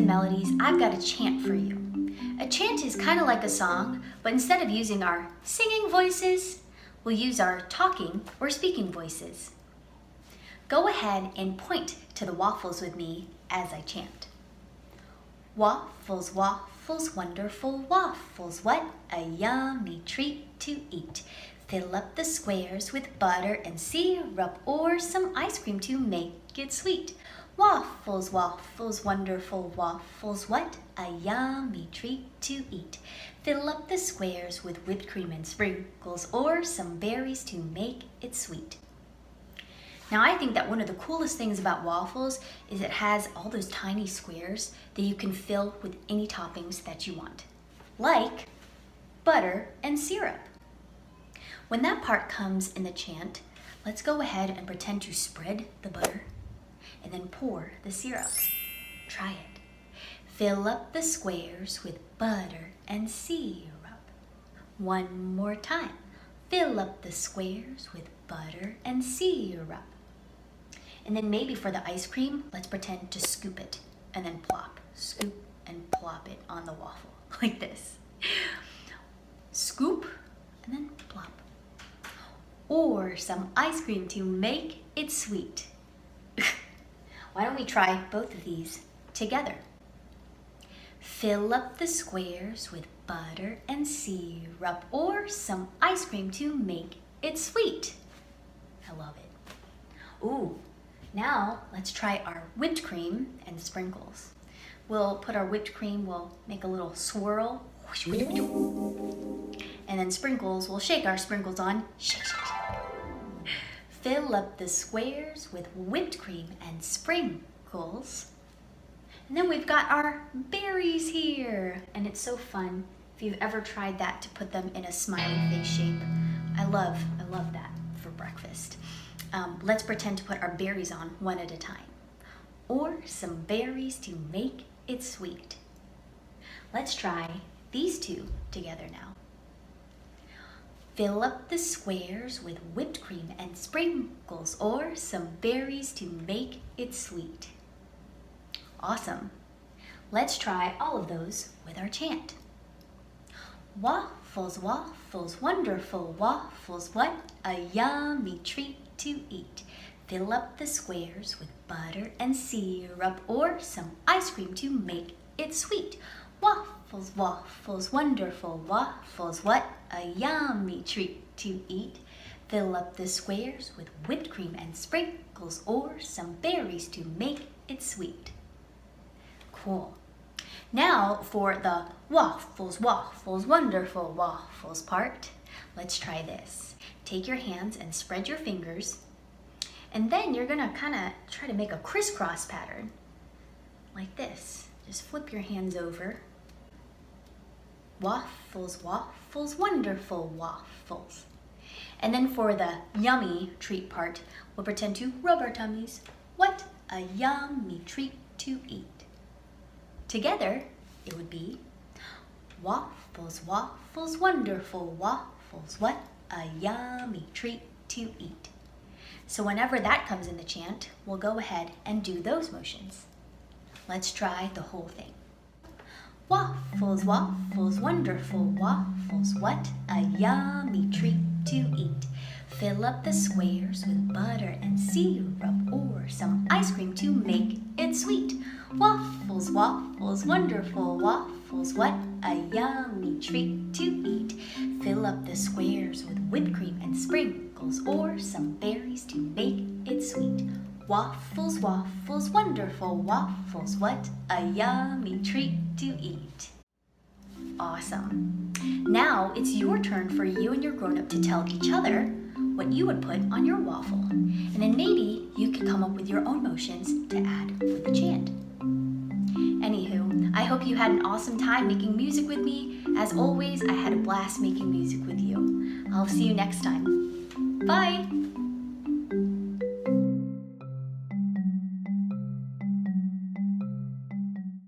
and Melodies, I've got a chant for you. A chant is kind of like a song, but instead of using our singing voices, we'll use our talking or speaking voices. Go ahead and point to the waffles with me as I chant. Waffles, waffles, wonderful waffles, what a yummy treat to eat. Fill up the squares with butter and syrup or some ice cream to make it sweet. Waffles, waffles, wonderful waffles, what a yummy treat to eat. Fill up the squares with whipped cream and sprinkles or some berries to make it sweet. Now I think that one of the coolest things about waffles is it has all those tiny squares that you can fill with any toppings that you want, like butter and syrup. When that part comes in the chant, let's go ahead and pretend to spread the butter and then pour the syrup. Try it. Fill up the squares with butter and syrup. One more time. Fill up the squares with butter and syrup. And then maybe for the ice cream, let's pretend to scoop it and then plop. Scoop and plop it on the waffle like this. Scoop and then plop. Or some ice cream to make it sweet. Why don't we try both of these together? Fill up the squares with butter and syrup or some ice cream to make it sweet. I love it. Ooh, now let's try our whipped cream and sprinkles. We'll put our whipped cream, we'll make a little swirl. And then sprinkles, we'll shake our sprinkles on. Shake, shake, shake. Fill up the squares with whipped cream and sprinkles. And then we've got our berries here. And it's so fun if you've ever tried that to put them in a smiley face shape. I love that for breakfast. Let's pretend to put our berries on one at a time. Or some berries to make it sweet. Let's try these two together now. Fill up the squares with whipped cream and sprinkles or some berries to make it sweet. Awesome. Let's try all of those with our chant. Waffles, waffles, wonderful waffles, what a yummy treat to eat. Fill up the squares with butter and syrup or some ice cream to make it sweet. Waffles, waffles, wonderful waffles, what a yummy treat to eat. Fill up the squares with whipped cream and sprinkles or some berries to make it sweet. Cool. Now for the waffles, waffles, wonderful waffles part, let's try this. Take your hands and spread your fingers, and then you're gonna kind of try to make a crisscross pattern like this. Just flip your hands over. Waffles, waffles, wonderful waffles. And then for the yummy treat part, we'll pretend to rub our tummies. What a yummy treat to eat. Together, it would be waffles, waffles, wonderful waffles. What a yummy treat to eat. So whenever that comes in the chant, we'll go ahead and do those motions. Let's try the whole thing. Waffles, waffles, wonderful waffles, what a yummy treat to eat. Fill up the squares with butter and syrup or some ice cream to make it sweet. Waffles, waffles, wonderful waffles, what a yummy treat to eat. Fill up the squares with whipped cream and sprinkles or some berries to make it sweet. Waffles, waffles, wonderful waffles, what a yummy treat to eat. Awesome. Now it's your turn for you and your grown-up to tell each other what you would put on your waffle. And then maybe you could come up with your own motions to add with the chant. Anywho, I hope you had an awesome time making music with me. As always, I had a blast making music with you. I'll see you next time. Bye!